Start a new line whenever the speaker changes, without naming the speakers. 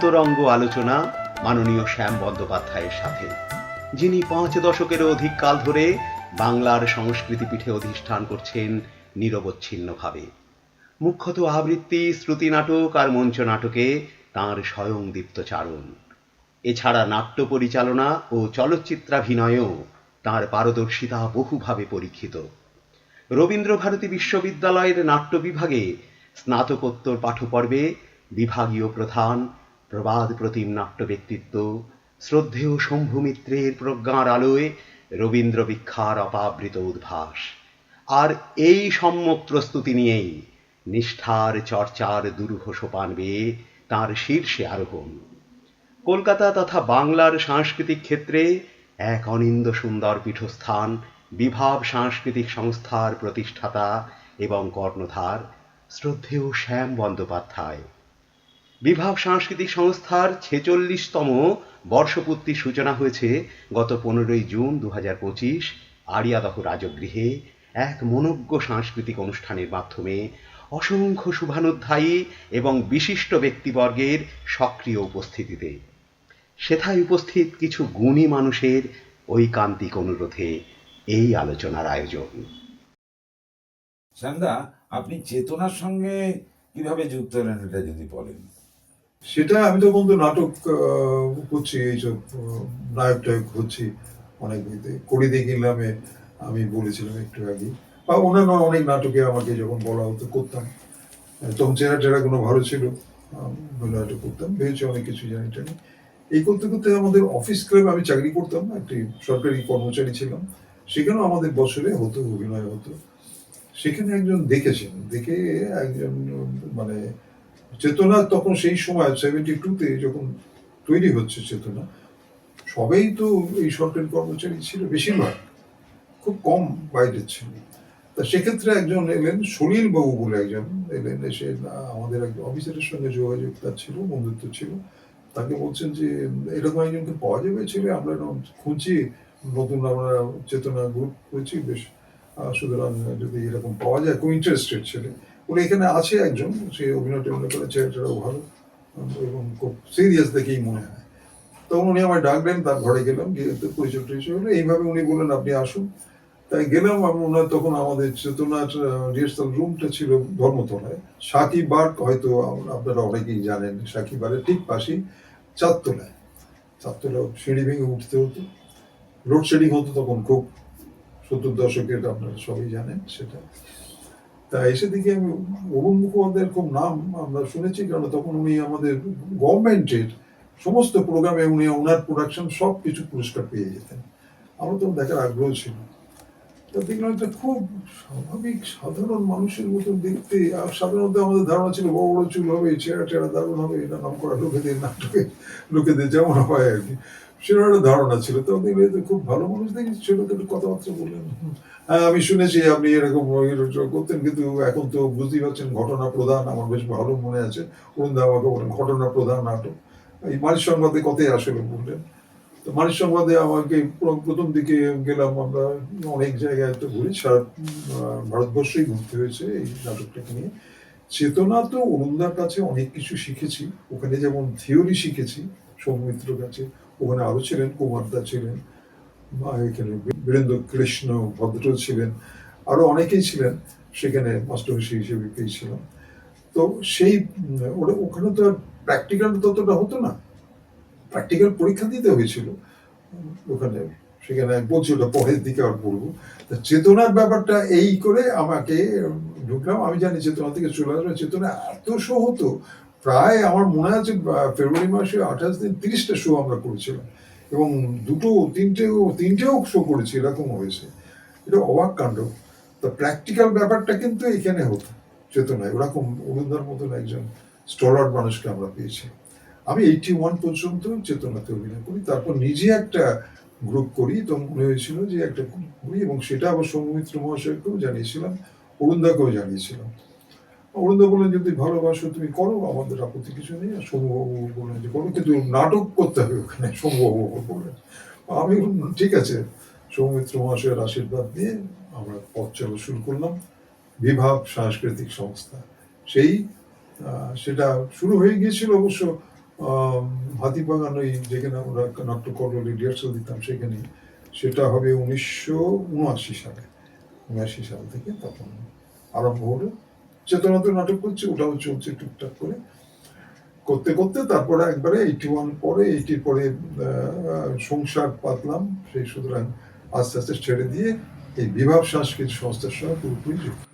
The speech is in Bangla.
অন্তরঙ্গ আলোচনা মাননীয় শ্যাম বন্দ্যোপাধ্যায়ের সাথে, যিনি 5 দশকেরও অধিক কাল ধরে বাংলার সংস্কৃতি পীঠে অধিষ্ঠান করছেন নিরবচ্ছিন্নভাবে। মুখ্যত আবৃত্তি, শ্রুতি নাটক আর মঞ্চ নাটকে তাঁর স্বয়ং দীপ্তচারণ। এছাড়া নাট্য পরিচালনা ও চলচ্চিত্রাভিনয়েও তাঁর পারদর্শিতা বহুভাবে পরীক্ষিত। রবীন্দ্রভারতী বিশ্ববিদ্যালয়ের নাট্য বিভাগে স্নাতকোত্তর পাঠ্যপর্বে বিভাগীয় প্রধান, প্রবাদ প্রতিম নাট্য ব্যক্তিত্ব, শ্রদ্ধেয় শম্ভু মিত্রের প্রজ্ঞার আলোয় রবীন্দ্র বিখ্যার অপাবৃত উদ্ভাস। আর এই সম্যক প্রস্তুতি নিয়েই নিষ্ঠার চর্চার দুরূহ সোপান বেয়ে তাঁর শীর্ষে আরোহণ। কলকাতা তথা বাংলার সাংস্কৃতিক ক্ষেত্রে এক অনিন্দ সুন্দর পীঠস্থান বিভাব সাংস্কৃতিক সংস্থার প্রতিষ্ঠাতা এবং কর্ণধার শ্রদ্ধেয় শ্যাম বন্দ্যোপাধ্যায়। বিভাব সাংস্কৃতিক সংস্থার 46তম বর্ষপূর্তির সূচনা হয়েছে গত 15 জুন 2025 আড়িয়াদহ রাজগৃহে এক মনোজ্ঞ সাংস্কৃতিক অনুষ্ঠানের মাধ্যমে অসংখ্য শুভানুধ্যায়ী এবং বিশিষ্ট ব্যক্তিবর্গের সক্রিয় উপস্থিতিতে। সেথায় উপস্থিত কিছু গুণী মানুষের ঐকান্তিক অনুরোধে এই আলোচনার আয়োজন।
শ্যামদা, আপনি চেতনার সঙ্গে কিভাবে যুক্ত হলেন এটা যদি বলেন।
সেটা আমি তখন তো নাটক করছি, এইসব নায়ক টায়ক হচ্ছি অনেক বইতে করি দেখলাম। আমি বলেছিলাম একটু আগে, বা অন্যান্য অনেক নাটকে আমাকে যখন বলা হতো করতাম। তখন চেহারা টেরাগুলো ভালো ছিল, নাটক করতাম, ভেবেছি অনেক কিছু জানি টানি। এই করতে করতে আমাদের অফিস ক্লাবে আমি চাকরি করতাম, একটি সরকারি কর্মচারী ছিলাম। সেখানেও আমাদের বছরে হতো, অভিনয় হতো। সেখানে একজন দেখেছেন, দেখে একজন মানে চেতনা তখন সেই সময় 72-তে যখন তৈরি হচ্ছে চেতনা, সবাই তো এই সরকারি কর্মচারী ছিল, বেশিরভাগ, খুব কম বাইরের ছিল। তা সেক্ষেত্রে একজন এলেন, সলিল বাবু বলে একজন এলেন, এসে আমাদের একজন অফিসারের সঙ্গে যোগাযোগ তার ছিল, বন্ধুত্ব ছিল। তাকে বলছেন যে এরকম একজনকে পাওয়া যাবে ছেলে, আমরা খুঁজছি, নতুন আমরা চেতনা গ্রুপ করেছি, বেশ সুতরাং যদি এরকম পাওয়া যায়, খুব ইন্টারেস্টেড ছেলে বলে এখানে আছে একজন, সে অভিনয় টভিনয় করে, ছেলেটাও ভালো এবং খুব সিরিয়াস দেখেই মনে হয়। তখন উনি আমায় ডাকলেন, তার ঘরে গেলাম, গিয়ে পরিচয় টরিচয় হলো। এইভাবে উনি বললেন আপনি আসুন। তাই গেলাম। ওনার তখন আমাদের চেতনার রিহার্সাল রুমটা ছিল ধর্মতলায়। সাকিব বার্গ হয়তো আপনারা অনেকেই জানেন, সাকিব বারের ঠিক পাশেই চারতলায়। সিঁড়ি ভেঙে উঠতে হতো, লোডশেডিং হতো তখন খুব, 70 দশকের, আপনারা সবাই জানেন সেটা। তা এসে দেখি আমি অরুণ মুখোপাধ্যায়ের খুব নাম আমরা শুনেছি, কারণ তখন উনি আমাদের গভর্নমেন্টের সমস্ত প্রোগ্রামে উনি ওনার প্রোডাকশন সব কিছু পুরস্কার পেয়ে যেতেন। আমার তখন দেখার আগ্রহ ছিল। তা দেখলাম একটা খুব স্বাভাবিক সাধারণ মানুষের মতন দেখতে, আর সাধারণত আমাদের ধারণা ছিল বড় বড় চুল হবে, চেহারা টেরা দারুণ হবে, এটা নাম করা লোকেদের, নাটকে লোকেদের যেমন হয় আর কি, সেরকম একটা ধারণা ছিল। তখন দেখলে খুব ভালো মানুষ দেখেছি, ছোট ছোট কথাবার্তা বললেন। হ্যাঁ, আমি শুনেছি আপনি এরকম করতেন, কিন্তু এখন তো বুঝতেই পারছেন ঘটনা প্রধান, আমার বেশ ভালো মনে আছে। অরুণদা আমাকে বলেন ঘটনা প্রধান নাটক, এই মানিক সংবাদে কথাই আসলে বললেন। তো মানিক সংবাদে আমাকে প্রথম দিকে গেলাম, আমরা অনেক জায়গায় তো ঘুরি, সারা ভারতবর্ষেই ঘুরতে হয়েছে এই নাটকটাকে নিয়ে। চেতনা তো অরুণদার কাছে অনেক কিছু শিখেছি, ওখানে যেমন থিওরি শিখেছি সৌমিত্রর কাছে, ওখানে আরো ছিলেন, কুমারদা ছিলেন, এখানে বীরেন্দ্র কৃষ্ণ ভদ্র ছিলেন, আরো অনেকেই ছিলেন, সেখানে মাস্টারমশাই হিসেবে পেয়েছিলাম। তো সেই ওখানে তো আর প্র্যাকটিক্যাল ততটা হতো না, প্র্যাকটিক্যাল পরীক্ষা দিতে হয়েছিল ওখানে, সেখানে বলছি ওটা পরের দিকে আর বলবো। চেতনার ব্যাপারটা এই করে আমাকে ঢুকলাম। আমি জানি চেতনা থেকে চলে আসবে, চেতনা এত শো হতো, প্রায় আমার মনে আছে ফেব্রুয়ারি মাসে 28 দিন 30টা শো আমরা করেছিলাম, এবং তিনটেও শো করেছি, এরকম হয়েছে। এটা অবাক কাণ্ড। তা প্র্যাকটিক্যাল ব্যাপারটা কিন্তু এখানে হতো চেতনায়, ওরকম অরুণদার মতন একজন স্টলার মানুষকে আমরা পেয়েছি। আমি 81 পর্যন্ত চেতনাতে অভিনয় করি, তারপর নিজে একটা গ্রুপ করি। তো মনে হয়েছিল যে একটা করি, এবং সেটা আবার সৌমিত্র মহাশয়কেও জানিয়েছিলাম, অরুণদাকেও জানিয়েছিলাম। অরুণদা বললেন যদি ভালোবাসো তুমি করো, আমাদের আপত্তি কিছু নেই। আর সৌম্যবাবু বললেন যে করো, কিন্তু নাটক করতে হবে ওখানে, সৌম্যবাবু বললেন। আমি ঠিক আছে, সৌমিত্র মহাশয়ের আশীর্বাদ নিয়ে আমরা পথ চলা শুরু করলাম, বিভাব সাংস্কৃতিক সংস্থা। সেটা শুরু হয়ে গিয়েছিল অবশ্য হাতিবাগান, ওই যেখানে আমরা নাট্যকর্মী রিহার্সাল দিতাম সেখানে, সেটা হবে 1979 সাল থেকে তখন আরম্ভ হলো। চেতনাতে নাটক করছে, ওটাও চলছে টুকটাক করে, করতে করতে তারপরে একবারে 81 পরে, 80 পরে সংসার পাতলাম, সেই সুতরাং আস্তে আস্তে ছেড়ে দিয়ে এই বিভাব সাংস্কৃতিক সংস্থার সঙ্গে পুরোপুরি যুক্ত।